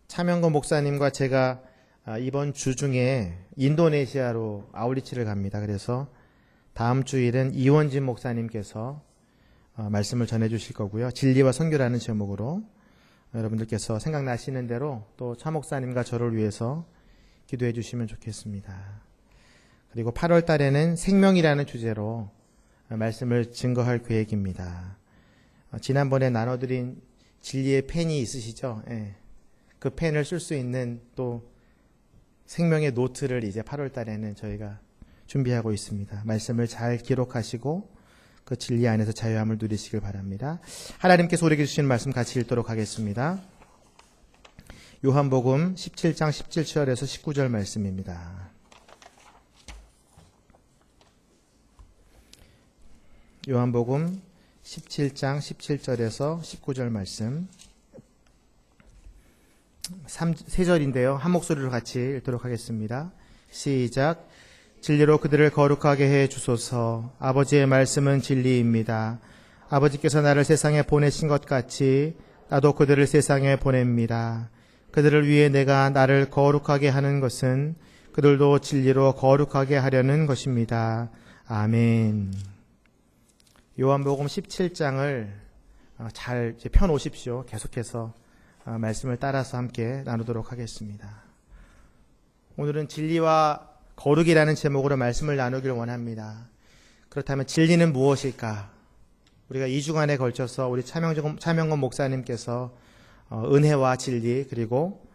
차명건 목사님과 제가 이번 주 중에 인도네시아로 아울리치를 갑니다. 그래서 다음 주일은 이원진 목사님께서 말씀을 전해 주실 거고요. 진리와 선교라는 제목으로 여러분들께서 생각나시는 대로 또 차 목사님과 저를 위해서 기도해 주시면 좋겠습니다. 그리고 8월 달에는 생명이라는 주제로 말씀을 증거할 계획입니다. 지난번에 나눠드린 진리의 펜이 있으시죠? 예. 그 펜을 쓸 수 있는 또 생명의 노트를 이제 8월 달에는 저희가 준비하고 있습니다. 말씀을 잘 기록하시고 그 진리 안에서 자유함을 누리시길 바랍니다. 하나님께서 우리에게 주신 말씀 같이 읽도록 하겠습니다. 요한복음 17장 17절에서 19절 말씀입니다. 요한복음 17장 17절에서 19절 말씀 3절인데요. 한 목소리로 같이 읽도록 하겠습니다. 시작. 진리로 그들을 거룩하게 해 주소서. 아버지의 말씀은 진리입니다. 아버지께서 나를 세상에 보내신 것 같이 나도 그들을 세상에 보냅니다. 그들을 위해 내가 나를 거룩하게 하는 것은 그들도 진리로 거룩하게 하려는 것입니다. 아멘. 요한복음 17장을 잘 펴놓으십시오. 계속해서 말씀을 따라서 함께 나누도록 하겠습니다. 오늘은 진리와 거룩이라는 제목으로 말씀을 나누길 원합니다. 그렇다면 진리는 무엇일까? 우리가 2주간에 걸쳐서 우리 차명건 목사님께서 은혜와 진리 그리고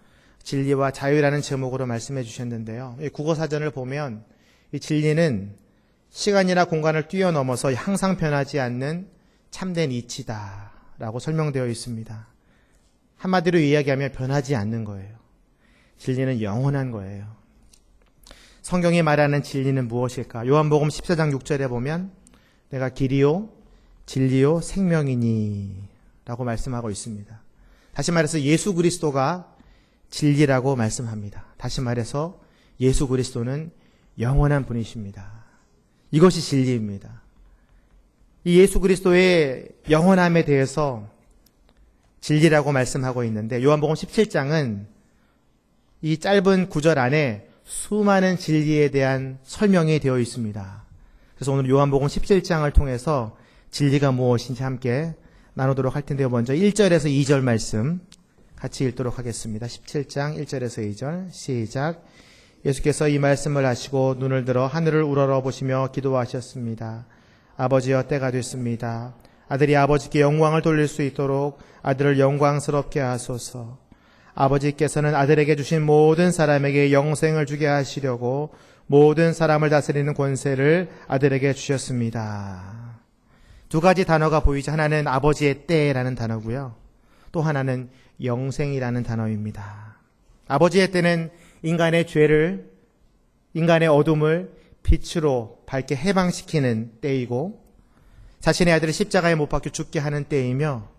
진리와 자유라는 제목으로 말씀해 주셨는데요. 이 국어사전을 보면 이 진리는 시간이나 공간을 뛰어넘어서 항상 변하지 않는 참된 이치다 라고 설명되어 있습니다. 한마디로 이야기하면 변하지 않는 거예요. 진리는 영원한 거예요. 성경이 말하는 진리는 무엇일까? 요한복음 14장 6절에 보면 내가 길이요 진리요 생명이니 라고 말씀하고 있습니다. 다시 말해서 예수 그리스도가 진리라고 말씀합니다. 다시 말해서 예수 그리스도는 영원한 분이십니다. 이것이 진리입니다. 이 예수 그리스도의 영원함에 대해서 진리라고 말씀하고 있는데 요한복음 17장은 이 짧은 구절 안에 수많은 진리에 대한 설명이 되어 있습니다. 그래서 오늘 요한복음 17장을 통해서 진리가 무엇인지 함께 나누도록 할 텐데요. 먼저 1절에서 2절 말씀 같이 읽도록 하겠습니다. 17장 1절에서 2절 시작. 예수께서 이 말씀을 하시고 눈을 들어 하늘을 우러러보시며 기도하셨습니다. 아버지여 때가 됐습니다. 아들이 아버지께 영광을 돌릴 수 있도록 아들을 영광스럽게 하소서. 아버지께서는 아들에게 주신 모든 사람에게 영생을 주게 하시려고 모든 사람을 다스리는 권세를 아들에게 주셨습니다. 두 가지 단어가 보이죠. 하나는 아버지의 때라는 단어고요. 또 하나는 영생이라는 단어입니다. 아버지의 때는 인간의 죄를, 인간의 어둠을 빛으로 밝게 해방시키는 때이고 자신의 아들을 십자가에 못 박혀 죽게 하는 때이며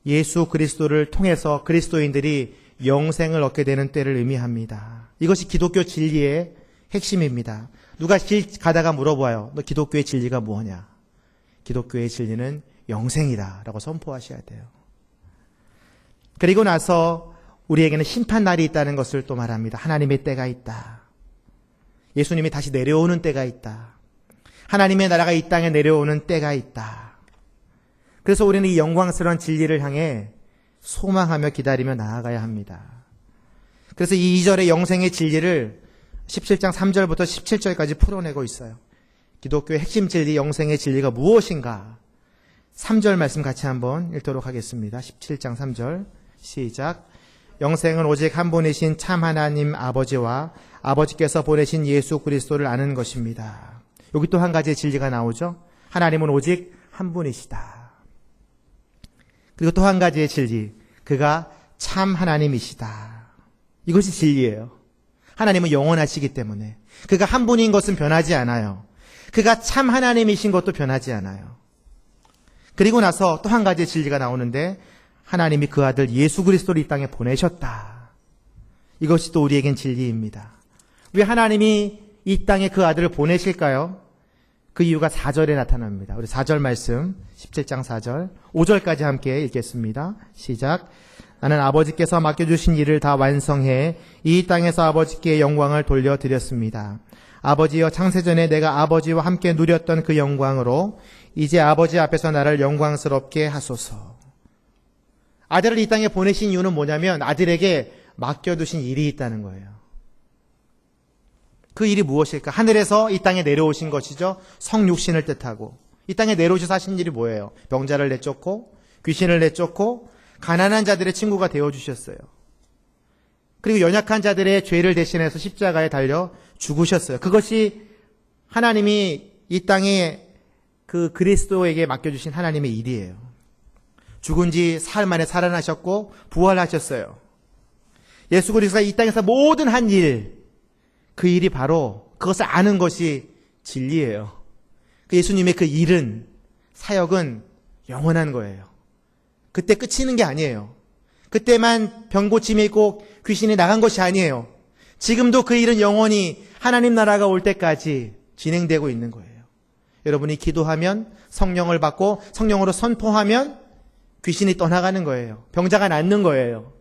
예수 그리스도를 통해서 그리스도인들이 영생을 얻게 되는 때를 의미합니다. 이것이 기독교 진리의 핵심입니다. 누가 길 가다가 물어봐요. 너 기독교의 진리가 뭐냐? 기독교의 진리는 영생이다 라고 선포하셔야 돼요. 그리고 나서 우리에게는 심판날이 있다는 것을 또 말합니다. 하나님의 때가 있다. 예수님이 다시 내려오는 때가 있다. 하나님의 나라가 이 땅에 내려오는 때가 있다. 그래서 우리는 이 영광스러운 진리를 향해 소망하며 기다리며 나아가야 합니다. 그래서 이 2절의 영생의 진리를 17장 3절부터 17절까지 풀어내고 있어요. 기독교의 핵심 진리, 영생의 진리가 무엇인가? 3절 말씀 같이 한번 읽도록 하겠습니다. 17장 3절 시작. 영생은 오직 한 분이신 참 하나님 아버지와 아버지께서 보내신 예수 그리스도를 아는 것입니다. 여기 또 한 가지의 진리가 나오죠. 하나님은 오직 한 분이시다. 그리고 또 한 가지의 진리, 그가 참 하나님이시다. 이것이 진리예요. 하나님은 영원하시기 때문에 그가 한 분인 것은 변하지 않아요. 그가 참 하나님이신 것도 변하지 않아요. 그리고 나서 또 한 가지의 진리가 나오는데 하나님이 그 아들 예수 그리스도를 이 땅에 보내셨다. 이것이 또 우리에겐 진리입니다. 왜 하나님이 이 땅에 그 아들을 보내실까요? 그 이유가 4절에 나타납니다. 우리 4절 말씀 17장 4절 5절까지 함께 읽겠습니다. 시작. 나는 아버지께서 맡겨주신 일을 다 완성해 이 땅에서 아버지께 영광을 돌려드렸습니다. 아버지여, 창세전에 내가 아버지와 함께 누렸던 그 영광으로 이제 아버지 앞에서 나를 영광스럽게 하소서. 아들을 이 땅에 보내신 이유는 뭐냐면 아들에게 맡겨두신 일이 있다는 거예요. 그 일이 무엇일까? 하늘에서 이 땅에 내려오신 것이죠. 성육신을 뜻하고. 이 땅에 내려오셔서 하신 일이 뭐예요? 병자를 내쫓고 귀신을 내쫓고 가난한 자들의 친구가 되어주셨어요. 그리고 연약한 자들의 죄를 대신해서 십자가에 달려 죽으셨어요. 그것이 하나님이 이 땅에 그 그리스도에게 맡겨주신 하나님의 일이에요. 죽은 지 사흘 만에 살아나셨고 부활하셨어요. 예수 그리스도가 이 땅에서 모든 한 일, 그 일이 바로 그것을 아는 것이 진리예요. 예수님의 그 일은, 사역은 영원한 거예요. 그때 끝이 있는 게 아니에요. 그때만 병고침이 있고 귀신이 나간 것이 아니에요. 지금도 그 일은 영원히 하나님 나라가 올 때까지 진행되고 있는 거예요. 여러분이 기도하면 성령을 받고 성령으로 선포하면 귀신이 떠나가는 거예요. 병자가 낫는 거예요.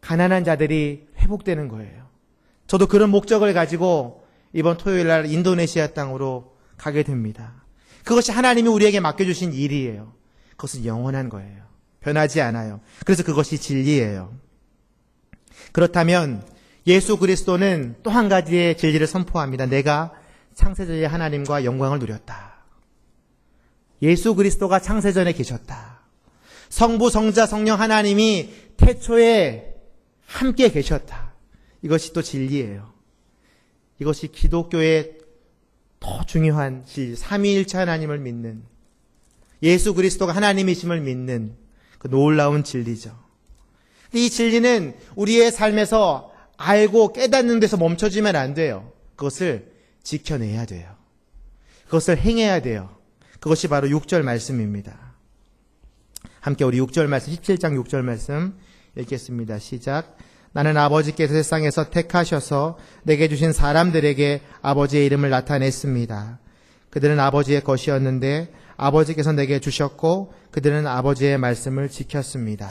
가난한 자들이 회복되는 거예요. 저도 그런 목적을 가지고 이번 토요일 날 인도네시아 땅으로 가게 됩니다. 그것이 하나님이 우리에게 맡겨주신 일이에요. 그것은 영원한 거예요. 변하지 않아요. 그래서 그것이 진리예요. 그렇다면 예수 그리스도는 또 한 가지의 진리를 선포합니다. 내가 창세전에 하나님과 영광을 누렸다. 예수 그리스도가 창세전에 계셨다. 성부, 성자, 성령 하나님이 태초에 함께 계셨다. 이것이 또 진리예요. 이것이 기독교의 더 중요한 진리, 삼위일체 하나님을 믿는, 예수 그리스도가 하나님이심을 믿는 그 놀라운 진리죠. 이 진리는 우리의 삶에서 알고 깨닫는 데서 멈춰지면 안 돼요. 그것을 지켜내야 돼요. 그것을 행해야 돼요. 그것이 바로 6절 말씀입니다. 함께 우리 6절 말씀, 17장 6절 말씀 읽겠습니다. 시작. 나는 아버지께서 세상에서 택하셔서 내게 주신 사람들에게 아버지의 이름을 나타냈습니다. 그들은 아버지의 것이었는데 아버지께서 내게 주셨고 그들은 아버지의 말씀을 지켰습니다.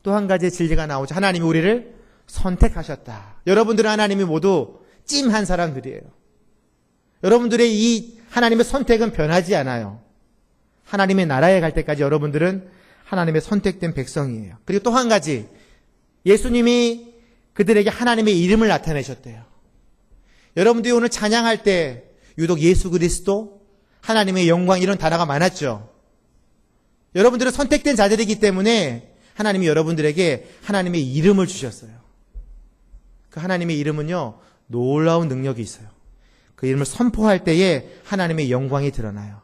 또 한 가지의 진리가 나오죠. 하나님이 우리를 선택하셨다. 여러분들은 하나님이 모두 찜한 사람들이에요. 여러분들의 이 하나님의 선택은 변하지 않아요. 하나님의 나라에 갈 때까지 여러분들은 하나님의 선택된 백성이에요. 그리고 또 한 가지, 예수님이 그들에게 하나님의 이름을 나타내셨대요. 여러분들이 오늘 찬양할 때 유독 예수 그리스도, 하나님의 영광 이런 단어가 많았죠. 여러분들은 선택된 자들이기 때문에 하나님이 여러분들에게 하나님의 이름을 주셨어요. 그 하나님의 이름은요, 놀라운 능력이 있어요. 그 이름을 선포할 때에 하나님의 영광이 드러나요.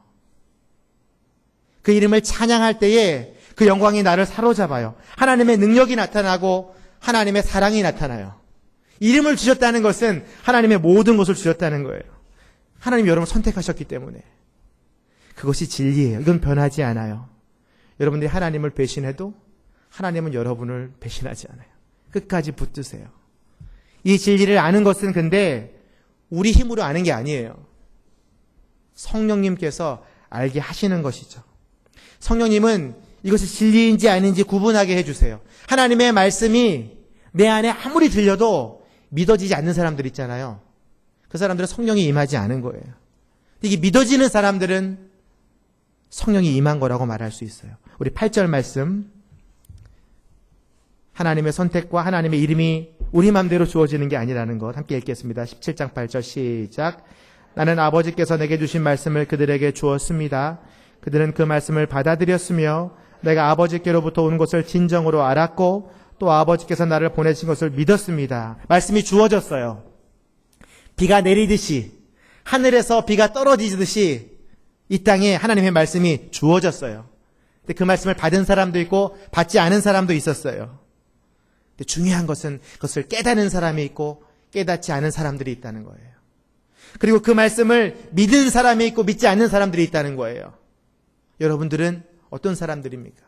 그 이름을 찬양할 때에 그 영광이 나를 사로잡아요. 하나님의 능력이 나타나고 하나님의 사랑이 나타나요. 이름을 주셨다는 것은 하나님의 모든 것을 주셨다는 거예요. 하나님이 여러분을 선택하셨기 때문에. 그것이 진리예요. 이건 변하지 않아요. 여러분들이 하나님을 배신해도 하나님은 여러분을 배신하지 않아요. 끝까지 붙드세요. 이 진리를 아는 것은 근데 우리 힘으로 아는 게 아니에요. 성령님께서 알게 하시는 것이죠. 성령님은 이것이 진리인지 아닌지 구분하게 해주세요. 하나님의 말씀이 내 안에 아무리 들려도 믿어지지 않는 사람들 있잖아요. 그 사람들은 성령이 임하지 않은 거예요. 이게 믿어지는 사람들은 성령이 임한 거라고 말할 수 있어요. 우리 8절 말씀, 하나님의 선택과 하나님의 이름이 우리 마음대로 주어지는 게 아니라는 것 함께 읽겠습니다. 17장 8절 시작. 나는 아버지께서 내게 주신 말씀을 그들에게 주었습니다. 그들은 그 말씀을 받아들였으며 내가 아버지께로부터 온 것을 진정으로 알았고 또 아버지께서 나를 보내신 것을 믿었습니다. 말씀이 주어졌어요. 비가 내리듯이, 하늘에서 비가 떨어지듯이 이 땅에 하나님의 말씀이 주어졌어요. 근데 그 말씀을 받은 사람도 있고 받지 않은 사람도 있었어요. 근데 중요한 것은 그것을 깨닫는 사람이 있고 깨닫지 않은 사람들이 있다는 거예요. 그리고 그 말씀을 믿은 사람이 있고 믿지 않는 사람들이 있다는 거예요. 여러분들은 어떤 사람들입니까?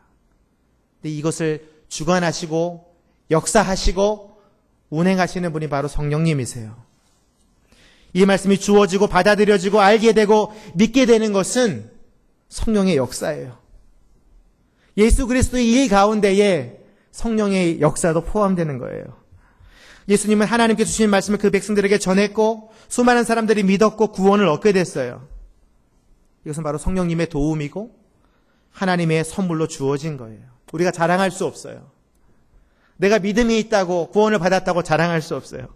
근데 이것을 주관하시고 역사하시고 운행하시는 분이 바로 성령님이세요. 이 말씀이 주어지고 받아들여지고 알게 되고 믿게 되는 것은 성령의 역사예요. 예수 그리스도의 일 가운데에 성령의 역사도 포함되는 거예요. 예수님은 하나님께 주신 말씀을 그 백성들에게 전했고 수많은 사람들이 믿었고 구원을 얻게 됐어요. 이것은 바로 성령님의 도움이고 하나님의 선물로 주어진 거예요. 우리가 자랑할 수 없어요. 내가 믿음이 있다고 구원을 받았다고 자랑할 수 없어요.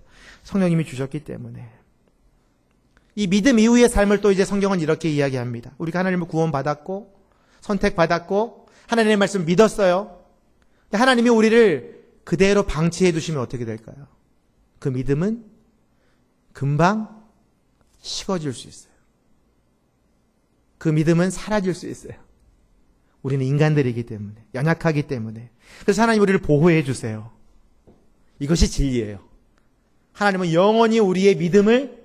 성령님이 주셨기 때문에. 이 믿음 이후의 삶을 또 이제 성경은 이렇게 이야기합니다. 우리가 하나님을 구원받았고 선택받았고 하나님의 말씀을 믿었어요. 하나님이 우리를 그대로 방치해 두시면 어떻게 될까요? 그 믿음은 금방 식어질 수 있어요. 그 믿음은 사라질 수 있어요. 우리는 인간들이기 때문에, 연약하기 때문에. 그래서 하나님 우리를 보호해 주세요. 이것이 진리예요. 하나님은 영원히 우리의 믿음을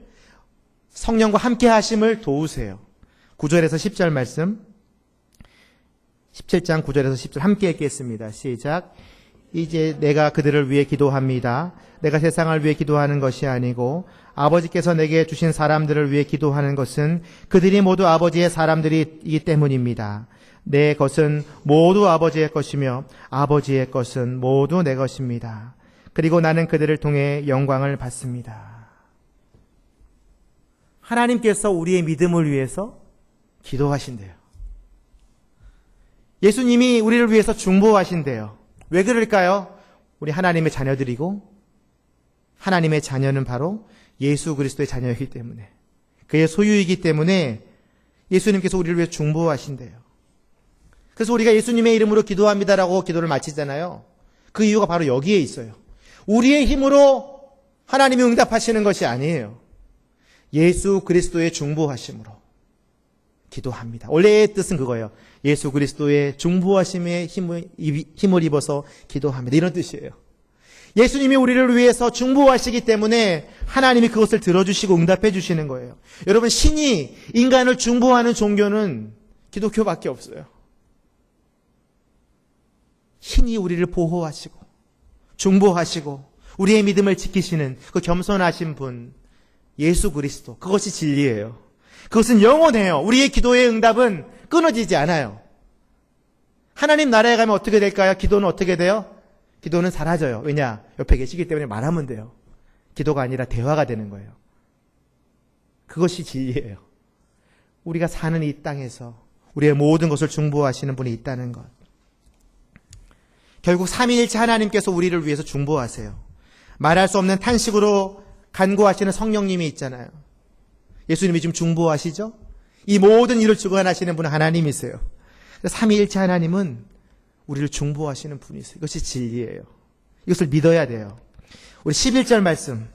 성령과 함께 하심을 도우세요. 9절에서 10절 말씀, 17장 9절에서 10절 함께 읽겠습니다. 시작. 이제 내가 그들을 위해 기도합니다. 내가 세상을 위해 기도하는 것이 아니고 아버지께서 내게 주신 사람들을 위해 기도하는 것은 그들이 모두 아버지의 사람들이기 때문입니다. 내 것은 모두 아버지의 것이며 아버지의 것은 모두 내 것입니다. 그리고 나는 그들을 통해 영광을 받습니다. 하나님께서 우리의 믿음을 위해서 기도하신대요. 예수님이 우리를 위해서 중보하신대요. 왜 그럴까요? 우리 하나님의 자녀들이고 하나님의 자녀는 바로 예수 그리스도의 자녀이기 때문에, 그의 소유이기 때문에 예수님께서 우리를 위해 중보하신대요. 그래서 우리가 예수님의 이름으로 기도합니다라고 기도를 마치잖아요. 그 이유가 바로 여기에 있어요. 우리의 힘으로 하나님이 응답하시는 것이 아니에요. 예수 그리스도의 중보하심으로 기도합니다. 원래의 뜻은 그거예요. 예수 그리스도의 중보하심에 힘을 입어서 기도합니다. 이런 뜻이에요. 예수님이 우리를 위해서 중보하시기 때문에 하나님이 그것을 들어주시고 응답해 주시는 거예요. 여러분, 신이 인간을 중보하는 종교는 기독교밖에 없어요. 신이 우리를 보호하시고 중보하시고 우리의 믿음을 지키시는 그 겸손하신 분, 예수 그리스도, 그것이 진리예요. 그것은 영원해요. 우리의 기도의 응답은 끊어지지 않아요. 하나님 나라에 가면 어떻게 될까요? 기도는 어떻게 돼요? 기도는 사라져요. 왜냐? 옆에 계시기 때문에 말하면 돼요. 기도가 아니라 대화가 되는 거예요. 그것이 진리예요. 우리가 사는 이 땅에서 우리의 모든 것을 중보하시는 분이 있다는 것. 결국 삼위일체 하나님께서 우리를 위해서 중보하세요. 말할 수 없는 탄식으로 간구하시는 성령님이 있잖아요. 예수님이 지금 중보하시죠? 이 모든 일을 주관하시는 분은 하나님이세요. 삼위일체 하나님은 우리를 중보하시는 분이세요. 이것이 진리예요. 이것을 믿어야 돼요. 우리 11절 말씀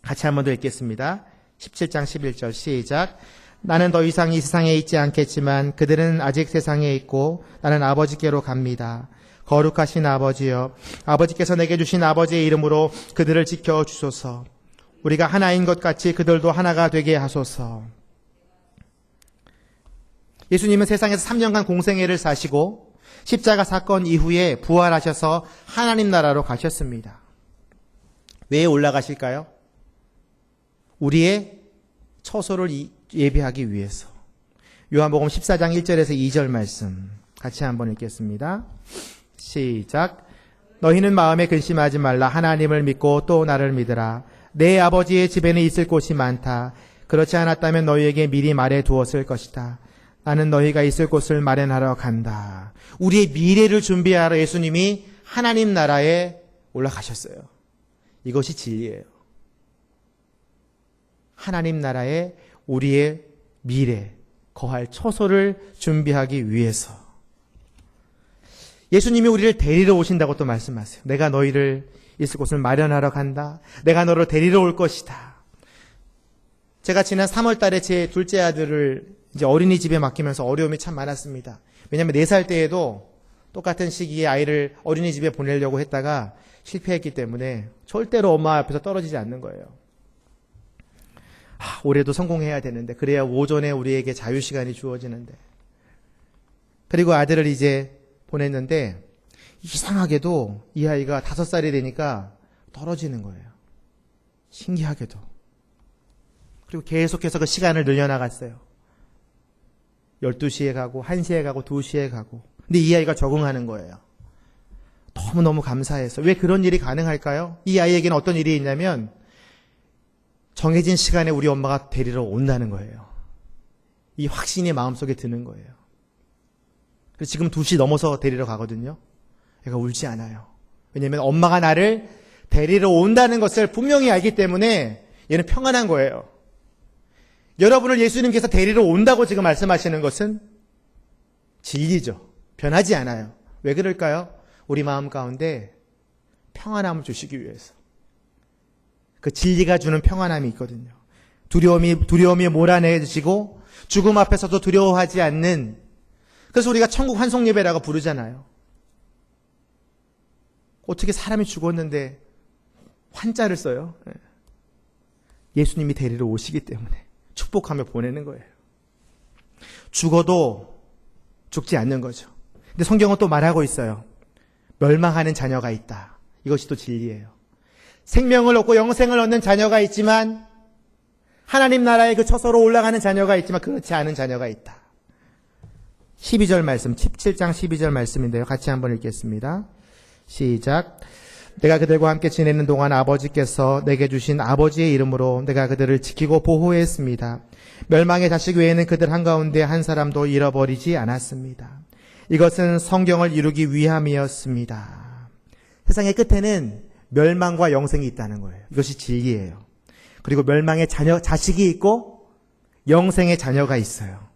같이 한번 더 읽겠습니다. 17장 11절 시작. 나는 더 이상 이 세상에 있지 않겠지만 그들은 아직 세상에 있고 나는 아버지께로 갑니다. 거룩하신 아버지여, 아버지께서 내게 주신 아버지의 이름으로 그들을 지켜주소서. 우리가 하나인 것 같이 그들도 하나가 되게 하소서. 예수님은 세상에서 3년간 공생애를 사시고 십자가 사건 이후에 부활하셔서 하나님 나라로 가셨습니다. 왜 올라가실까요? 우리의 처소를 예비하기 위해서. 요한복음 14장 1절에서 2절 말씀 같이 한번 읽겠습니다. 시작. 너희는 마음에 근심하지 말라. 하나님을 믿고 또 나를 믿으라. 내 아버지의 집에는 있을 곳이 많다. 그렇지 않았다면 너희에게 미리 말해 두었을 것이다. 나는 너희가 있을 곳을 마련하러 간다. 우리의 미래를 준비하러 예수님이 하나님 나라에 올라가셨어요. 이것이 진리예요. 하나님 나라에 우리의 미래, 거할 처소를 준비하기 위해서. 예수님이 우리를 데리러 오신다고 또 말씀하세요. 내가 너희를 있을 곳을 마련하러 간다. 내가 너를 데리러 올 것이다. 제가 지난 3월 달에 제 둘째 아들을 이제 어린이집에 맡기면서 어려움이 참 많았습니다. 왜냐하면 4살 때에도 똑같은 시기에 아이를 어린이집에 보내려고 했다가 실패했기 때문에 절대로 엄마 앞에서 떨어지지 않는 거예요. 올해도 성공해야 되는데, 그래야 오전에 우리에게 자유시간이 주어지는데. 그리고 아들을 이제 보냈는데 이상하게도 이 아이가 5살이 되니까 떨어지는 거예요. 신기하게도. 그리고 계속해서 그 시간을 늘려나갔어요. 12시에 가고 1시에 가고 2시에 가고. 근데 이 아이가 적응하는 거예요. 너무너무 감사해서. 왜 그런 일이 가능할까요? 이 아이에게는 어떤 일이 있냐면 정해진 시간에 우리 엄마가 데리러 온다는 거예요. 이 확신이 마음속에 드는 거예요. 그래서 지금 2시 넘어서 데리러 가거든요. 얘가 울지 않아요. 왜냐하면 엄마가 나를 데리러 온다는 것을 분명히 알기 때문에 얘는 평안한 거예요. 여러분을 예수님께서 데리러 온다고 지금 말씀하시는 것은 진리죠. 변하지 않아요. 왜 그럴까요? 우리 마음 가운데 평안함을 주시기 위해서. 그 진리가 주는 평안함이 있거든요. 두려움이 몰아내주시고 죽음 앞에서도 두려워하지 않는, 그래서 우리가 천국 환송 예배라고 부르잖아요. 어떻게 사람이 죽었는데 환자를 써요? 예수님이 데리러 오시기 때문에 축복하며 보내는 거예요. 죽어도 죽지 않는 거죠. 근데 성경은 또 말하고 있어요. 멸망하는 자녀가 있다. 이것이 또 진리예요. 생명을 얻고 영생을 얻는 자녀가 있지만, 하나님 나라의 그 처소로 올라가는 자녀가 있지만 그렇지 않은 자녀가 있다. 12절 말씀, 17장 12절 말씀인데요. 같이 한번 읽겠습니다. 시작. 내가 그들과 함께 지내는 동안 아버지께서 내게 주신 아버지의 이름으로 내가 그들을 지키고 보호했습니다. 멸망의 자식 외에는 그들 한가운데 한 사람도 잃어버리지 않았습니다. 이것은 성경을 이루기 위함이었습니다. 세상의 끝에는 멸망과 영생이 있다는 거예요. 이것이 진리예요. 그리고 멸망의 자식이 있고 영생의 자녀가 있어요.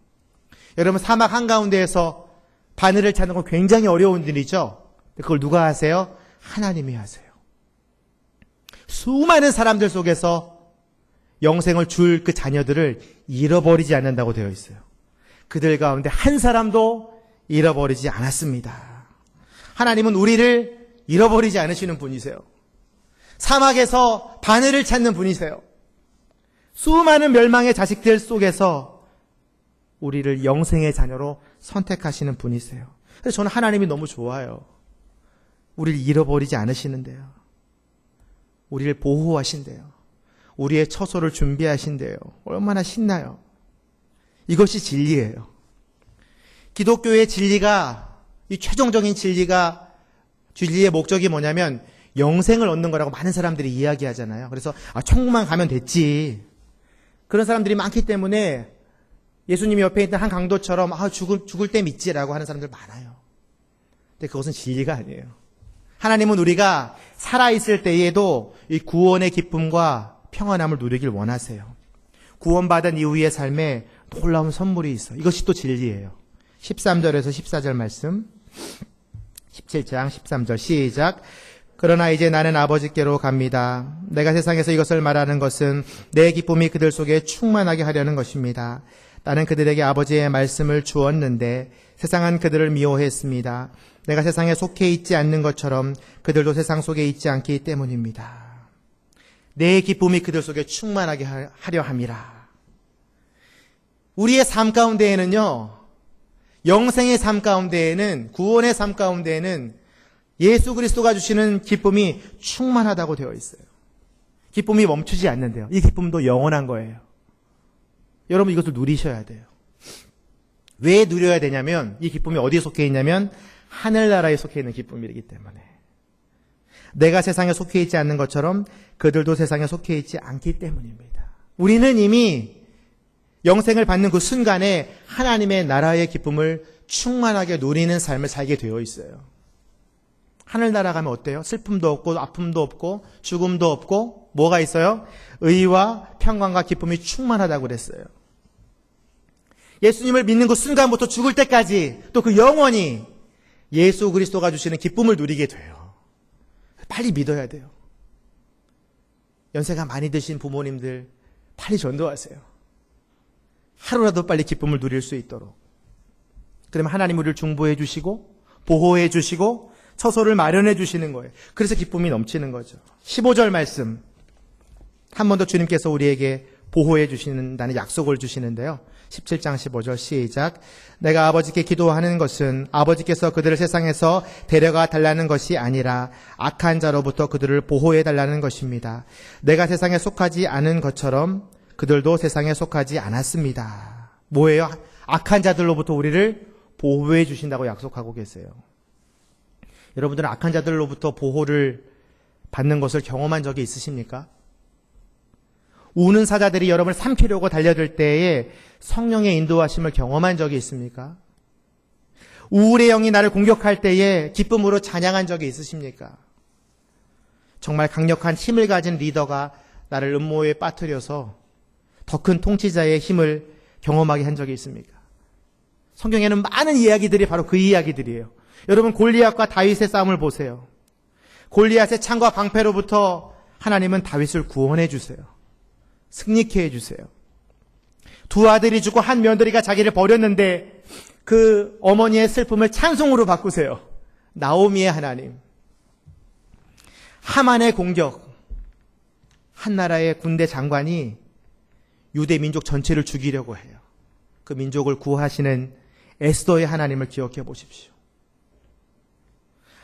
여러분, 사막 한가운데에서 바늘을 찾는 건 굉장히 어려운 일이죠. 그걸 누가 하세요? 하나님이 하세요. 수많은 사람들 속에서 영생을 줄 그 자녀들을 잃어버리지 않는다고 되어 있어요. 그들 가운데 한 사람도 잃어버리지 않았습니다. 하나님은 우리를 잃어버리지 않으시는 분이세요. 사막에서 바늘을 찾는 분이세요. 수많은 멸망의 자식들 속에서 우리를 영생의 자녀로 선택하시는 분이세요. 그래서 저는 하나님이 너무 좋아요. 우리를 잃어버리지 않으시는데요. 우리를 보호하신대요. 우리의 처소를 준비하신대요. 얼마나 신나요. 이것이 진리예요. 기독교의 진리가, 이 최종적인 진리가, 진리의 목적이 뭐냐면 영생을 얻는 거라고 많은 사람들이 이야기하잖아요. 그래서 천국만 가면 됐지. 그런 사람들이 많기 때문에 예수님이 옆에 있던 한 강도처럼 죽을 때 믿지라고 하는 사람들 많아요. 근데 그것은 진리가 아니에요. 하나님은 우리가 살아있을 때에도 이 구원의 기쁨과 평안함을 누리길 원하세요. 구원받은 이후의 삶에 놀라운 선물이 있어. 이것이 또 진리예요. 13절에서 14절 말씀, 17장 13절 시작. 그러나 이제 나는 아버지께로 갑니다. 내가 세상에서 이것을 말하는 것은 내 기쁨이 그들 속에 충만하게 하려는 것입니다. 나는 그들에게 아버지의 말씀을 주었는데 세상은 그들을 미워했습니다. 내가 세상에 속해 있지 않는 것처럼 그들도 세상 속에 있지 않기 때문입니다. 내 기쁨이 그들 속에 충만하게 하려 함이라. 우리의 삶 가운데에는요, 영생의 삶 가운데에는, 구원의 삶 가운데에는 예수 그리스도가 주시는 기쁨이 충만하다고 되어 있어요. 기쁨이 멈추지 않는데요. 이 기쁨도 영원한 거예요. 여러분, 이것을 누리셔야 돼요. 왜 누려야 되냐면, 이 기쁨이 어디에 속해 있냐면 하늘나라에 속해 있는 기쁨이기 때문에. 내가 세상에 속해 있지 않는 것처럼 그들도 세상에 속해 있지 않기 때문입니다. 우리는 이미 영생을 받는 그 순간에 하나님의 나라의 기쁨을 충만하게 누리는 삶을 살게 되어 있어요. 하늘나라 가면 어때요? 슬픔도 없고 아픔도 없고 죽음도 없고 뭐가 있어요? 의와 평강과 기쁨이 충만하다고 그랬어요. 예수님을 믿는 그 순간부터 죽을 때까지 또 그 영원히 예수 그리스도가 주시는 기쁨을 누리게 돼요. 빨리 믿어야 돼요. 연세가 많이 드신 부모님들 빨리 전도하세요. 하루라도 빨리 기쁨을 누릴 수 있도록. 그러면 하나님 우리를 중보해 주시고 보호해 주시고 처소를 마련해 주시는 거예요. 그래서 기쁨이 넘치는 거죠. 15절 말씀, 한 번 더 주님께서 우리에게 보호해 주신다는 약속을 주시는데요. 17장 15절 시작. 내가 아버지께 기도하는 것은 아버지께서 그들을 세상에서 데려가 달라는 것이 아니라 악한 자로부터 그들을 보호해 달라는 것입니다. 내가 세상에 속하지 않은 것처럼 그들도 세상에 속하지 않았습니다. 뭐예요? 악한 자들로부터 우리를 보호해 주신다고 약속하고 계세요. 여러분들은 악한 자들로부터 보호를 받는 것을 경험한 적이 있으십니까? 우는 사자들이 여러분을 삼키려고 달려들 때에 성령의 인도하심을 경험한 적이 있습니까? 우울의 영이 나를 공격할 때에 기쁨으로 찬양한 적이 있으십니까? 정말 강력한 힘을 가진 리더가 나를 음모에 빠뜨려서 더 큰 통치자의 힘을 경험하게 한 적이 있습니까? 성경에는 많은 이야기들이 바로 그 이야기들이에요. 여러분, 골리앗과 다윗의 싸움을 보세요. 골리앗의 창과 방패로부터 하나님은 다윗을 구원해 주세요. 승리케 해 주세요. 두 아들이 죽고 한 며느리가 자기를 버렸는데 그 어머니의 슬픔을 찬송으로 바꾸세요. 나오미의 하나님. 하만의 공격. 한 나라의 군대 장관이 유대 민족 전체를 죽이려고 해요. 그 민족을 구하시는 에스더의 하나님을 기억해 보십시오.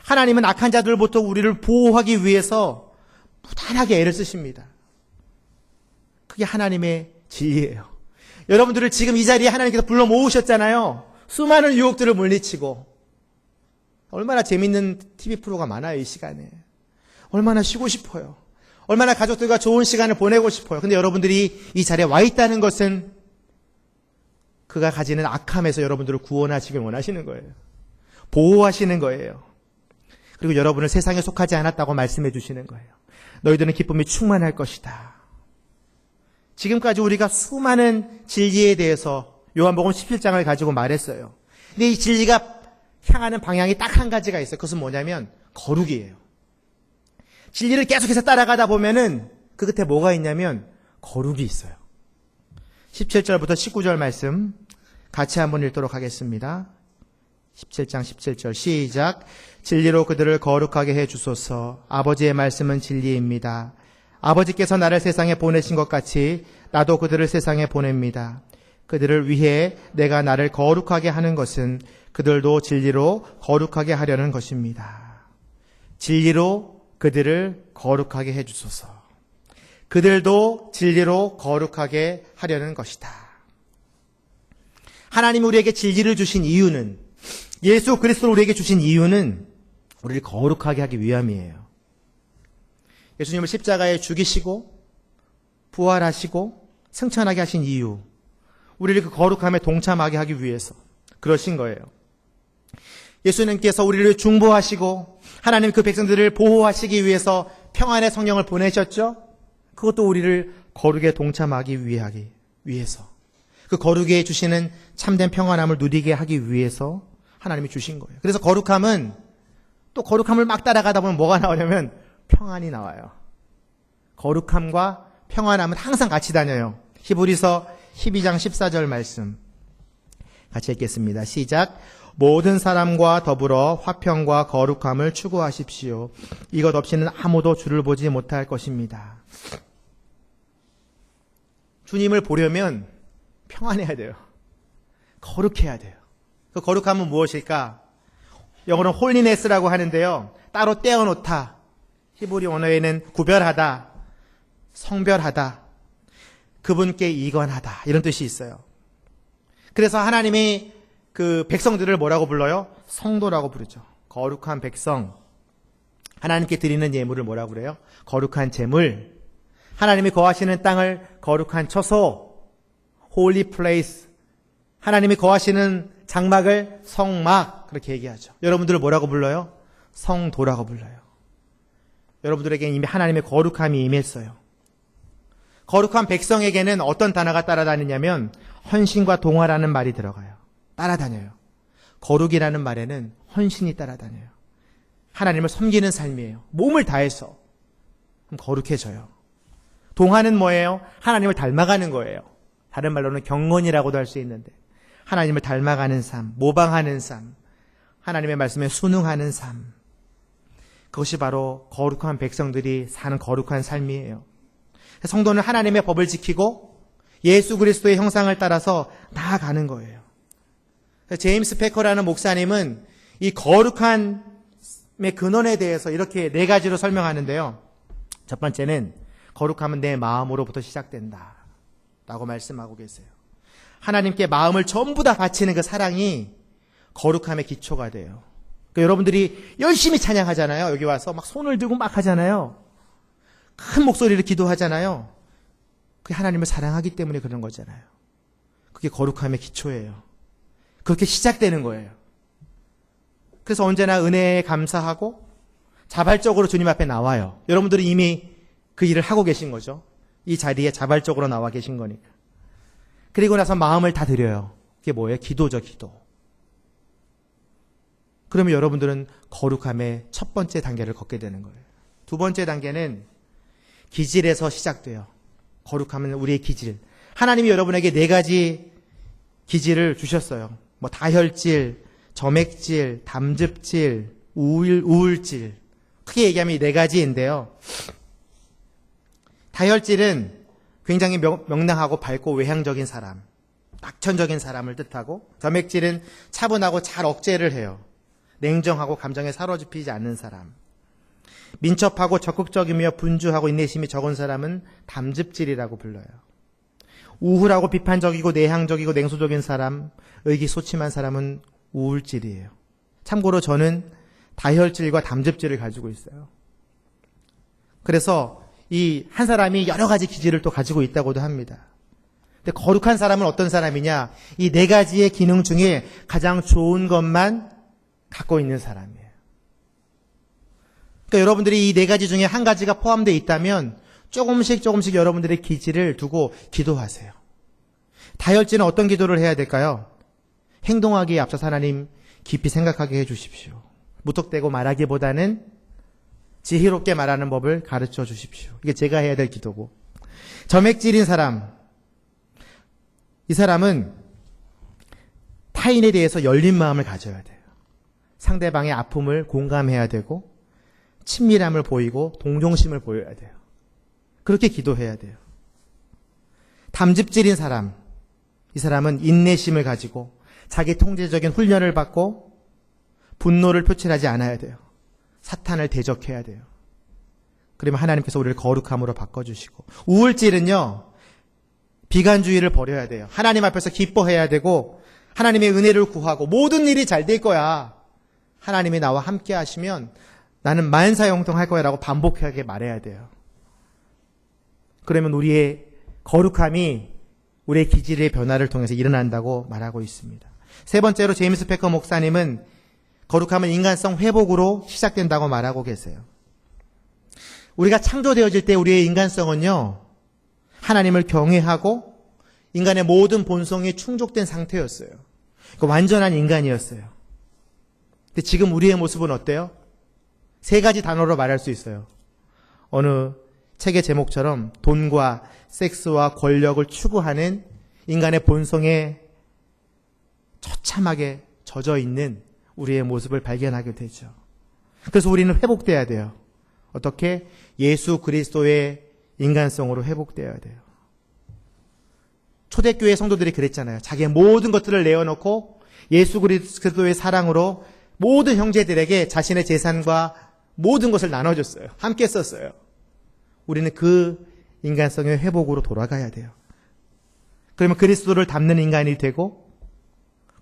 하나님은 악한 자들부터 우리를 보호하기 위해서 무단하게 애를 쓰십니다. 그게 하나님의 진리예요. 여러분들을 지금 이 자리에 하나님께서 불러 모으셨잖아요. 수많은 유혹들을 물리치고. 얼마나 재밌는 TV 프로가 많아요, 이 시간에. 얼마나 쉬고 싶어요. 얼마나 가족들과 좋은 시간을 보내고 싶어요. 근데 여러분들이 이 자리에 와 있다는 것은 그가 가지는 악함에서 여러분들을 구원하시길 원하시는 거예요. 보호하시는 거예요. 그리고 여러분을 세상에 속하지 않았다고 말씀해 주시는 거예요. 너희들은 기쁨이 충만할 것이다. 지금까지 우리가 수많은 진리에 대해서 요한복음 17장을 가지고 말했어요. 근데 이 진리가 향하는 방향이 딱 한 가지가 있어요. 그것은 뭐냐면 거룩이에요. 진리를 계속해서 따라가다 보면은 그 끝에 뭐가 있냐면 거룩이 있어요. 17절부터 19절 말씀 같이 한번 읽도록 하겠습니다. 17장 17절 시작. 진리로 그들을 거룩하게 해 주소서. 아버지의 말씀은 진리입니다. 아버지께서 나를 세상에 보내신 것 같이 나도 그들을 세상에 보냅니다. 그들을 위해 내가 나를 거룩하게 하는 것은 그들도 진리로 거룩하게 하려는 것입니다. 진리로 그들을 거룩하게 해 주소서. 그들도 진리로 거룩하게 하려는 것이다. 하나님이 우리에게 진리를 주신 이유는, 예수 그리스도를 우리에게 주신 이유는 우리를 거룩하게 하기 위함이에요. 예수님을 십자가에 죽이시고 부활하시고 승천하게 하신 이유, 우리를 그 거룩함에 동참하게 하기 위해서 그러신 거예요. 예수님께서 우리를 중보하시고 하나님 그 백성들을 보호하시기 위해서 평안의 성령을 보내셨죠. 그것도 우리를 거룩에 동참하기 위해서, 그 거룩에 주시는 참된 평안함을 누리게 하기 위해서 하나님이 주신 거예요. 그래서 거룩함은, 또 거룩함을 막 따라가다 보면 뭐가 나오냐면 평안이 나와요. 거룩함과 평안함은 항상 같이 다녀요. 히브리서 12장 14절 말씀 같이 읽겠습니다. 시작. 모든 사람과 더불어 화평과 거룩함을 추구하십시오. 이것 없이는 아무도 주를 보지 못할 것입니다. 주님을 보려면 평안해야 돼요. 거룩해야 돼요. 그 거룩함은 무엇일까? 영어로는 홀리네스라고 하는데요. 따로 떼어놓다. 히브리 언어에는 구별하다, 성별하다, 그분께 이건하다, 이런 뜻이 있어요. 그래서 하나님이 그 백성들을 뭐라고 불러요? 성도라고 부르죠. 거룩한 백성. 하나님께 드리는 예물을 뭐라고 그래요? 거룩한 제물. 하나님이 거하시는 땅을 거룩한 처소, holy place. 하나님이 거하시는 장막을 성막, 그렇게 얘기하죠. 여러분들을 뭐라고 불러요? 성도라고 불러요. 여러분들에게 이미 하나님의 거룩함이 임했어요. 거룩한 백성에게는 어떤 단어가 따라다니냐면 헌신과 동화라는 말이 들어가요. 따라다녀요. 거룩이라는 말에는 헌신이 따라다녀요. 하나님을 섬기는 삶이에요. 몸을 다해서. 그럼 거룩해져요. 동화는 뭐예요? 하나님을 닮아가는 거예요. 다른 말로는 경건이라고도 할 수 있는데, 하나님을 닮아가는 삶, 모방하는 삶, 하나님의 말씀에 순응하는 삶, 그것이 바로 거룩한 백성들이 사는 거룩한 삶이에요. 성도는 하나님의 법을 지키고 예수 그리스도의 형상을 따라서 나아가는 거예요. 제임스 패커라는 목사님은 이 거룩함의 근원에 대해서 이렇게 4가지로 설명하는데요. 첫 번째는 거룩함은 내 마음으로부터 시작된다 라고 말씀하고 계세요. 하나님께 마음을 전부 다 바치는 그 사랑이 거룩함의 기초가 돼요. 그러니까 여러분들이 열심히 찬양하잖아요. 여기 와서 막 손을 들고 막 하잖아요. 큰 목소리로 기도하잖아요. 그게 하나님을 사랑하기 때문에 그런 거잖아요. 그게 거룩함의 기초예요. 그렇게 시작되는 거예요. 그래서 언제나 은혜에 감사하고 자발적으로 주님 앞에 나와요. 여러분들이 이미 그 일을 하고 계신 거죠. 이 자리에 자발적으로 나와 계신 거니까. 그리고 나서 마음을 다 드려요. 그게 뭐예요? 기도죠, 기도. 그러면 여러분들은 거룩함의 첫 번째 단계를 걷게 되는 거예요. 두 번째 단계는 기질에서 시작돼요. 거룩함은 우리의 기질. 하나님이 여러분에게 4가지 기질을 주셨어요. 뭐 다혈질, 점액질, 담즙질, 우울질. 크게 얘기하면 이 4가지인데요. 다혈질은 굉장히 명랑하고 밝고 외향적인 사람, 낙천적인 사람을 뜻하고, 점액질은 차분하고 잘 억제를 해요. 냉정하고 감정에 사로잡히지 않는 사람. 민첩하고 적극적이며 분주하고 인내심이 적은 사람은 담즙질이라고 불러요. 우울하고 비판적이고 내향적이고 냉소적인 사람, 의기소침한 사람은 우울질이에요. 참고로 저는 다혈질과 담즙질을 가지고 있어요. 그래서 이 한 사람이 여러 가지 기질을 또 가지고 있다고도 합니다. 근데 거룩한 사람은 어떤 사람이냐? 이 4가지의 기능 중에 가장 좋은 것만 갖고 있는 사람이에요. 그러니까 여러분들이 이 4가지 중에 한 가지가 포함되어 있다면 조금씩 여러분들의 기질을 두고 기도하세요. 다혈질은 어떤 기도를 해야 될까요? 행동하기에 앞서서 하나님 깊이 생각하게 해주십시오. 무턱대고 말하기보다는 지혜롭게 말하는 법을 가르쳐 주십시오. 이게 제가 해야 될 기도고. 점액질인 사람, 이 사람은 타인에 대해서 열린 마음을 가져야 돼요. 상대방의 아픔을 공감해야 되고 친밀함을 보이고 동정심을 보여야 돼요. 그렇게 기도해야 돼요. 담즙질인 사람, 이 사람은 인내심을 가지고 자기 통제적인 훈련을 받고 분노를 표출하지 않아야 돼요. 사탄을 대적해야 돼요. 그러면 하나님께서 우리를 거룩함으로 바꿔주시고, 우울질은요, 비관주의를 버려야 돼요. 하나님 앞에서 기뻐해야 되고 하나님의 은혜를 구하고 모든 일이 잘 될 거야. 하나님이 나와 함께 하시면 나는 만사형통할 거야 라고 반복하게 말해야 돼요. 그러면 우리의 거룩함이 우리의 기질의 변화를 통해서 일어난다고 말하고 있습니다. 세 번째로 제임스 패커 목사님은 거룩함은 인간성 회복으로 시작된다고 말하고 계세요. 우리가 창조되어질 때 우리의 인간성은요, 하나님을 경외하고 인간의 모든 본성이 충족된 상태였어요. 완전한 인간이었어요. 근데 지금 우리의 모습은 어때요? 3가지 단어로 말할 수 있어요. 어느 책의 제목처럼 돈과 섹스와 권력을 추구하는 인간의 본성에 처참하게 젖어 있는 우리의 모습을 발견하게 되죠. 그래서 우리는 회복돼야 돼요. 어떻게? 예수 그리스도의 인간성으로 회복돼야 돼요. 초대교회 성도들이 그랬잖아요. 자기의 모든 것들을 내어놓고 예수 그리스도의 사랑으로 모든 형제들에게 자신의 재산과 모든 것을 나눠줬어요. 함께 썼어요. 우리는 그 인간성의 회복으로 돌아가야 돼요. 그러면 그리스도를 닮는 인간이 되고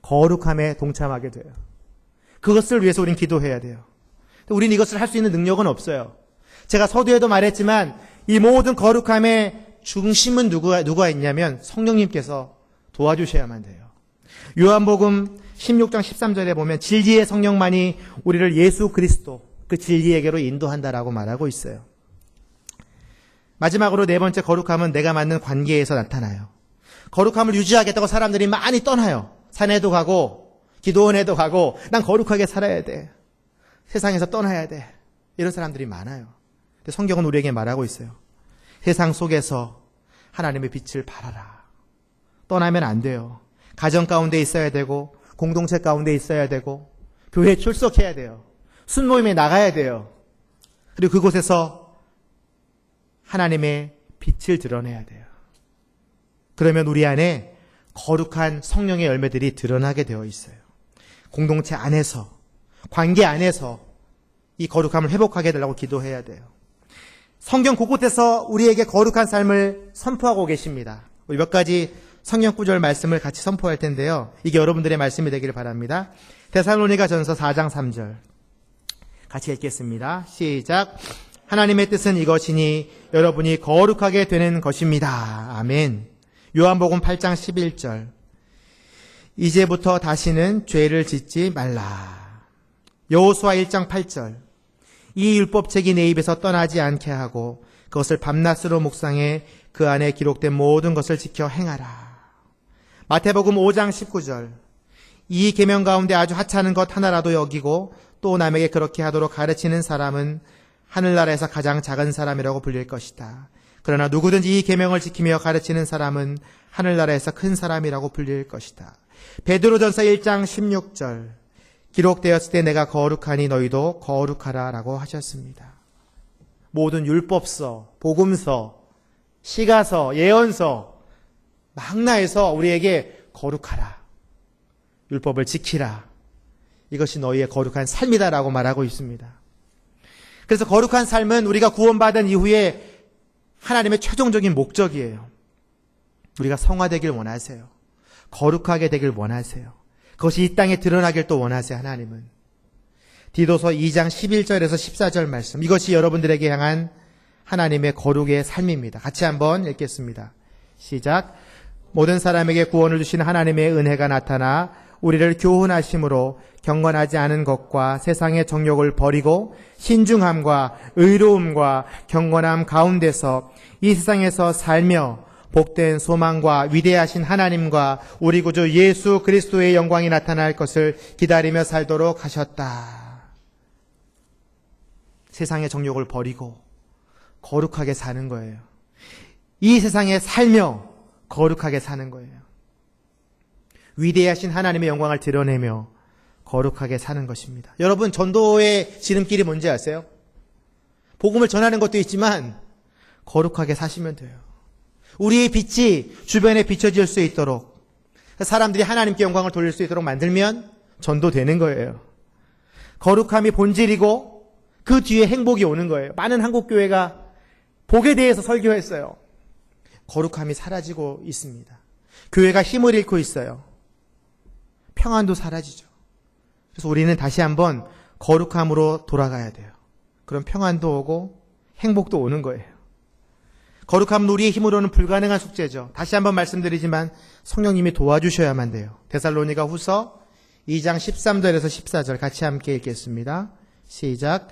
거룩함에 동참하게 돼요. 그것을 위해서 우린 기도해야 돼요. 우린 이것을 할 수 있는 능력은 없어요. 제가 서두에도 말했지만 이 모든 거룩함의 중심은 누가 있냐면 성령님께서 도와주셔야만 돼요. 요한복음 16장 13절에 보면 진리의 성령만이 우리를 예수 그리스도 그 진리에게로 인도한다라고 말하고 있어요. 마지막으로 4번째 거룩함은 내가 맞는 관계에서 나타나요. 거룩함을 유지하겠다고 사람들이 많이 떠나요. 산에도 가고 기도원에도 가고 난 거룩하게 살아야 돼. 세상에서 떠나야 돼. 이런 사람들이 많아요. 근데 성경은 우리에게 말하고 있어요. 세상 속에서 하나님의 빛을 발하라. 떠나면 안 돼요. 가정 가운데 있어야 되고 공동체 가운데 있어야 되고 교회에 출석해야 돼요. 순모임에 나가야 돼요. 그리고 그곳에서 하나님의 빛을 드러내야 돼요. 그러면 우리 안에 거룩한 성령의 열매들이 드러나게 되어 있어요. 공동체 안에서, 관계 안에서 이 거룩함을 회복하게 해달라고 기도해야 돼요. 성경 곳곳에서 우리에게 거룩한 삶을 선포하고 계십니다. 몇 가지 성경 구절 말씀을 같이 선포할 텐데요. 이게 여러분들의 말씀이 되기를 바랍니다. 데살로니가전서 4장 3절 같이 읽겠습니다. 시작. 하나님의 뜻은 이것이니 여러분이 거룩하게 되는 것입니다. 아멘. 요한복음 8장 11절 이제부터 다시는 죄를 짓지 말라. 여호수아 1장 8절 이 율법책이 내 입에서 떠나지 않게 하고 그것을 밤낮으로 묵상해 그 안에 기록된 모든 것을 지켜 행하라. 마태복음 5장 19절 이 계명 가운데 아주 하찮은 것 하나라도 여기고 또 남에게 그렇게 하도록 가르치는 사람은 하늘나라에서 가장 작은 사람이라고 불릴 것이다. 그러나 누구든지 이 계명을 지키며 가르치는 사람은 하늘나라에서 큰 사람이라고 불릴 것이다. 베드로전서 1장 16절 기록되었을 때 내가 거룩하니 너희도 거룩하라 라고 하셨습니다. 모든 율법서, 복음서, 시가서, 예언서 망라해서 우리에게 거룩하라, 율법을 지키라, 이것이 너희의 거룩한 삶이다라고 말하고 있습니다. 그래서 거룩한 삶은 우리가 구원받은 이후에 하나님의 최종적인 목적이에요. 우리가 성화되길 원하세요. 거룩하게 되길 원하세요. 그것이 이 땅에 드러나길 또 원하세요. 하나님은. 디도서 2장 11절에서 14절 말씀, 이것이 여러분들에게 향한 하나님의 거룩의 삶입니다. 같이 한번 읽겠습니다. 시작. 모든 사람에게 구원을 주시는 하나님의 은혜가 나타나 우리를 교훈하심으로 경건하지 않은 것과 세상의 정욕을 버리고 신중함과 의로움과 경건함 가운데서 이 세상에서 살며 복된 소망과 위대하신 하나님과 우리 구주 예수 그리스도의 영광이 나타날 것을 기다리며 살도록 하셨다. 세상의 정욕을 버리고 거룩하게 사는 거예요. 이 세상에 살며 거룩하게 사는 거예요. 위대하신 하나님의 영광을 드러내며 거룩하게 사는 것입니다. 여러분, 전도의 지름길이 뭔지 아세요? 복음을 전하는 것도 있지만 거룩하게 사시면 돼요. 우리의 빛이 주변에 비춰질 수 있도록, 사람들이 하나님께 영광을 돌릴 수 있도록 만들면 전도되는 거예요. 거룩함이 본질이고 그 뒤에 행복이 오는 거예요. 많은 한국교회가 복에 대해서 설교했어요. 거룩함이 사라지고 있습니다. 교회가 힘을 잃고 있어요. 평안도 사라지죠. 그래서 우리는 다시 한번 거룩함으로 돌아가야 돼요. 그럼 평안도 오고 행복도 오는 거예요. 거룩함은 우리의 힘으로는 불가능한 숙제죠. 다시 한번 말씀드리지만 성령님이 도와주셔야만 돼요. 데살로니가 후서 2장 13절에서 14절 같이 함께 읽겠습니다. 시작.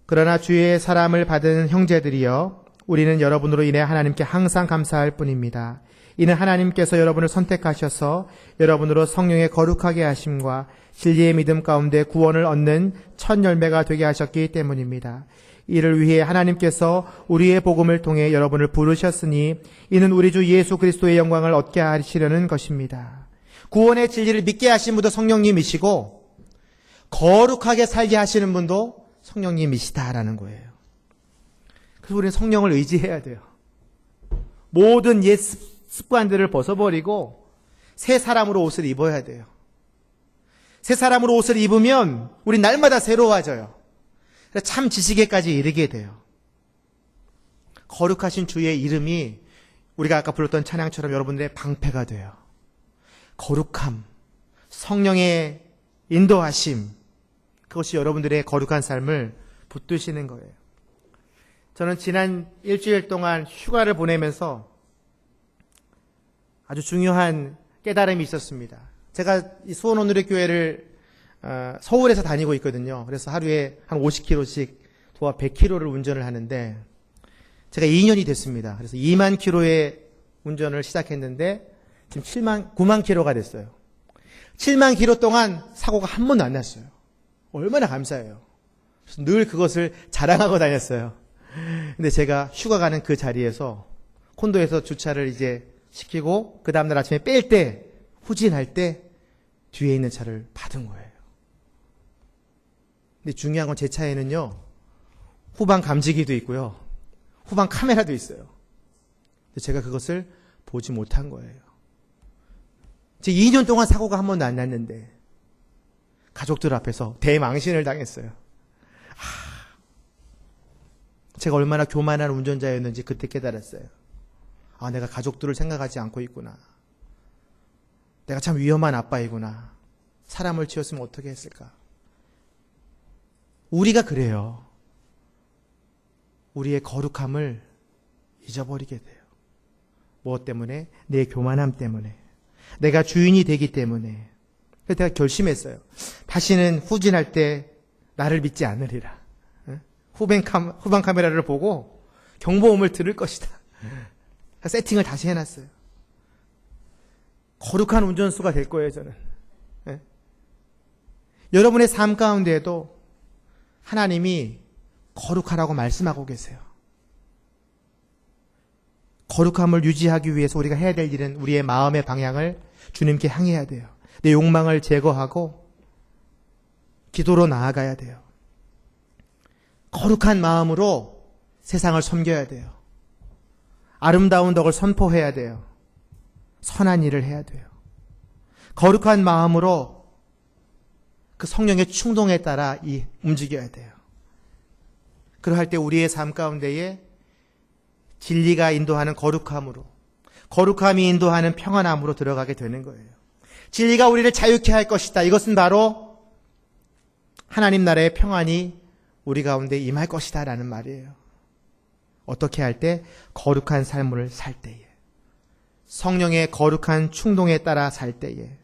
그러나 주의 사람을 받은 형제들이여, 우리는 여러분으로 인해 하나님께 항상 감사할 뿐입니다. 이는 하나님께서 여러분을 선택하셔서 여러분으로 성령의 거룩하게 하심과 진리의 믿음 가운데 구원을 얻는 첫 열매가 되게 하셨기 때문입니다. 이를 위해 하나님께서 우리의 복음을 통해 여러분을 부르셨으니 이는 우리 주 예수 그리스도의 영광을 얻게 하시려는 것입니다. 구원의 진리를 믿게 하신 분도 성령님이시고 거룩하게 살게 하시는 분도 성령님이시다라는 거예요. 그래서 우리는 성령을 의지해야 돼요. 모든 옛 습관들을 벗어버리고 새 사람으로 옷을 입어야 돼요. 새 사람으로 옷을 입으면 우리 날마다 새로워져요. 참 지식에까지 이르게 돼요. 거룩하신 주의 이름이 우리가 아까 불렀던 찬양처럼 여러분들의 방패가 돼요. 거룩함, 성령의 인도하심, 그것이 여러분들의 거룩한 삶을 붙드시는 거예요. 저는 지난 일주일 동안 휴가를 보내면서 아주 중요한 깨달음이 있었습니다. 제가 이 수원오늘의 교회를 서울에서 다니고 있거든요. 그래서 하루에 한 50km씩 도합 100km를 운전을 하는데 제가 2년이 됐습니다. 그래서 2만 km의 운전을 시작했는데 지금 9만 km가 됐어요. 7만 km 동안 사고가 한 번도 안 났어요. 얼마나 감사해요. 그래서 늘 그것을 자랑하고 다녔어요. 근데 제가 휴가 가는 그 자리에서 콘도에서 주차를 이제 시키고 그 다음날 아침에 뺄 때, 후진할 때 뒤에 있는 차를 받은 거예요. 근데 중요한 건 제 차에는요, 후방 감지기도 있고요, 후방 카메라도 있어요. 근데 제가 그것을 보지 못한 거예요. 제 2년 동안 사고가 한 번도 안 났는데 가족들 앞에서 대망신을 당했어요. 제가 얼마나 교만한 운전자였는지 그때 깨달았어요. 내가 가족들을 생각하지 않고 있구나. 내가 참 위험한 아빠이구나. 사람을 지었으면 어떻게 했을까? 우리가 그래요. 우리의 거룩함을 잊어버리게 돼요. 무엇 때문에? 내 교만함 때문에. 내가 주인이 되기 때문에. 그래서 내가 결심했어요. 다시는 후진할 때 나를 믿지 않으리라. 후방 카메라를 보고 경보음을 들을 것이다. 세팅을 다시 해놨어요. 거룩한 운전수가 될 거예요, 저는. 여러분의 삶 가운데에도 하나님이 거룩하라고 말씀하고 계세요. 거룩함을 유지하기 위해서 우리가 해야 될 일은 우리의 마음의 방향을 주님께 향해야 돼요. 내 욕망을 제거하고 기도로 나아가야 돼요. 거룩한 마음으로 세상을 섬겨야 돼요. 아름다운 덕을 선포해야 돼요. 선한 일을 해야 돼요. 거룩한 마음으로 그 성령의 충동에 따라 움직여야 돼요. 그러할 때 우리의 삶 가운데에 진리가 인도하는 거룩함으로, 거룩함이 인도하는 평안함으로 들어가게 되는 거예요. 진리가 우리를 자유케 할 것이다. 이것은 바로 하나님 나라의 평안이 우리 가운데 임할 것이다 라는 말이에요. 어떻게 할 때? 거룩한 삶을 살 때에, 성령의 거룩한 충동에 따라 살 때에,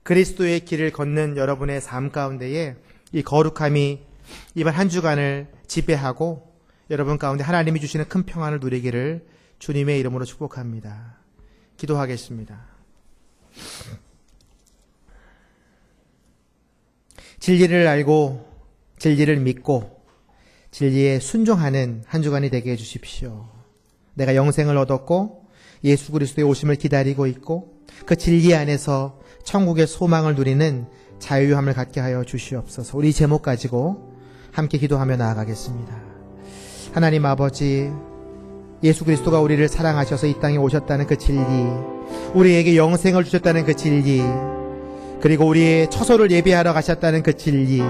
그리스도의 길을 걷는 여러분의 삶 가운데에 이 거룩함이 이번 한 주간을 지배하고 여러분 가운데 하나님이 주시는 큰 평안을 누리기를 주님의 이름으로 축복합니다. 기도하겠습니다. 진리를 알고 진리를 믿고 진리에 순종하는 한 주간이 되게 해주십시오. 내가 영생을 얻었고 예수 그리스도의 오심을 기다리고 있고 그 진리 안에서 천국의 소망을 누리는 자유함을 갖게 하여 주시옵소서. 우리 제목 가지고 함께 기도하며 나아가겠습니다. 하나님 아버지, 예수 그리스도가 우리를 사랑하셔서 이 땅에 오셨다는 그 진리, 우리에게 영생을 주셨다는 그 진리, 그리고 우리의 처소를 예비하러 가셨다는 그 진리,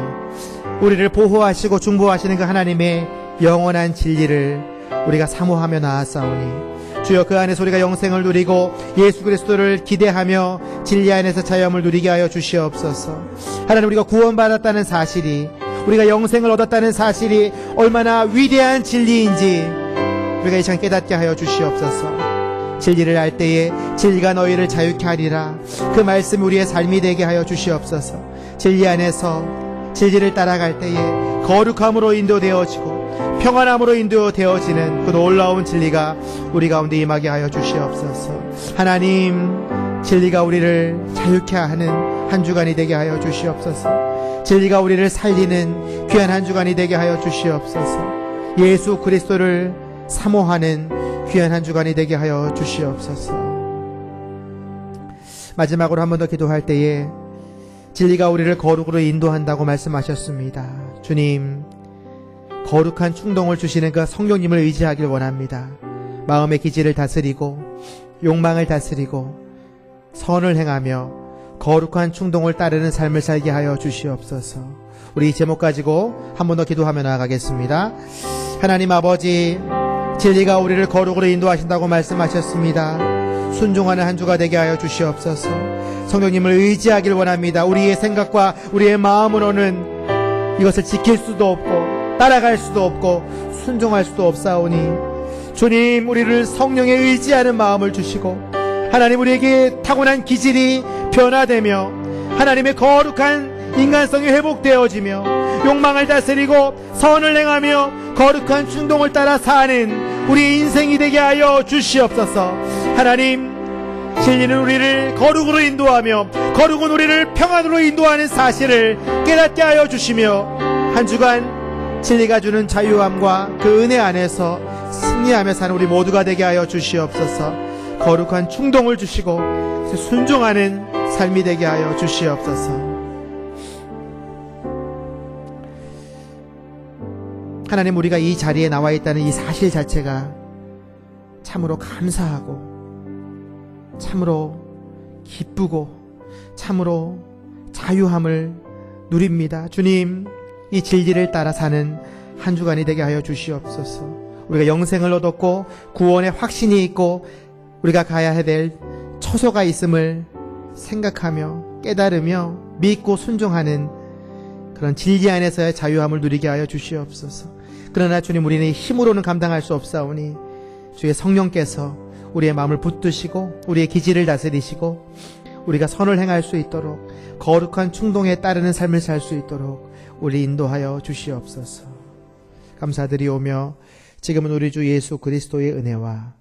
우리를 보호하시고 중보하시는 그 하나님의 영원한 진리를 우리가 사모하며 나아싸우니 주여 그 안에서 우리가 영생을 누리고 예수 그리스도를 기대하며 진리 안에서 자유함을 누리게 하여 주시옵소서. 하나님, 우리가 구원받았다는 사실이, 우리가 영생을 얻었다는 사실이 얼마나 위대한 진리인지 우리가 이 시간 깨닫게 하여 주시옵소서. 진리를 알 때에 진리가 너희를 자유케 하리라. 그 말씀이 우리의 삶이 되게 하여 주시옵소서. 진리 안에서 진리를 따라갈 때에 거룩함으로 인도되어지고 평안함으로 인도되어지는 그 놀라운 진리가 우리 가운데 임하게 하여 주시옵소서. 하나님, 진리가 우리를 자유케 하는 한 주간이 되게 하여 주시옵소서. 진리가 우리를 살리는 귀한 한 주간이 되게 하여 주시옵소서. 예수 그리스도를 사모하는 귀한 한 주간이 되게 하여 주시옵소서. 마지막으로 한 번 더 기도할 때에 진리가 우리를 거룩으로 인도한다고 말씀하셨습니다. 주님, 거룩한 충동을 주시는 그 성령님을 의지하길 원합니다. 마음의 기질을 다스리고 욕망을 다스리고 선을 행하며 거룩한 충동을 따르는 삶을 살게 하여 주시옵소서. 우리 이 제목 가지고 한 번 더 기도하며 나아가겠습니다. 하나님 아버지, 진리가 우리를 거룩으로 인도하신다고 말씀하셨습니다. 순종하는 한 주가 되게 하여 주시옵소서. 성령님을 의지하길 원합니다. 우리의 생각과 우리의 마음으로는 이것을 지킬 수도 없고 따라갈 수도 없고 순종할 수도 없사오니 주님, 우리를 성령에 의지하는 마음을 주시고 하나님, 우리에게 타고난 기질이 변화되며 하나님의 거룩한 인간성이 회복되어지며 욕망을 다스리고 선을 행하며 거룩한 충동을 따라 사는 우리의 인생이 되게 하여 주시옵소서. 하나님, 진리는 우리를 거룩으로 인도하며 거룩은 우리를 평안으로 인도하는 사실을 깨닫게 하여 주시며 한 주간 진리가 주는 자유함과 그 은혜 안에서 승리하며 사는 우리 모두가 되게 하여 주시옵소서. 거룩한 충동을 주시고 순종하는 삶이 되게 하여 주시옵소서. 하나님, 우리가 이 자리에 나와 있다는 이 사실 자체가 참으로 감사하고 참으로 기쁘고 참으로 자유함을 누립니다. 주님, 이 진리를 따라 사는 한 주간이 되게 하여 주시옵소서. 우리가 영생을 얻었고 구원의 확신이 있고 우리가 가야 될 처소가 있음을 생각하며 깨달으며 믿고 순종하는 그런 진리 안에서의 자유함을 누리게 하여 주시옵소서. 그러나 주님, 우리는 힘으로는 감당할 수 없사오니 주의 성령께서 우리의 마음을 붙드시고 우리의 기질을 다스리시고 우리가 선을 행할 수 있도록, 거룩한 충동에 따르는 삶을 살 수 있도록 우리 인도하여 주시옵소서. 감사드리오며 지금은 우리 주 예수 그리스도의 은혜와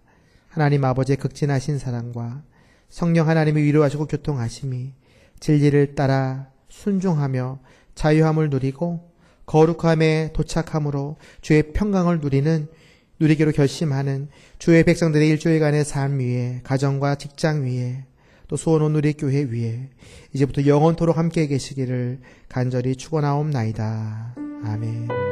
하나님 아버지의 극진하신 사랑과 성령 하나님이 위로하시고 교통하심이 진리를 따라 순종하며 자유함을 누리고 거룩함에 도착함으로 주의 평강을 누리기로 결심하는 주의 백성들의 일주일간의 삶 위에, 가정과 직장 위에, 또 수원온 우리 교회 위에 이제부터 영원토록 함께 계시기를 간절히 축원하옵나이다. 아멘.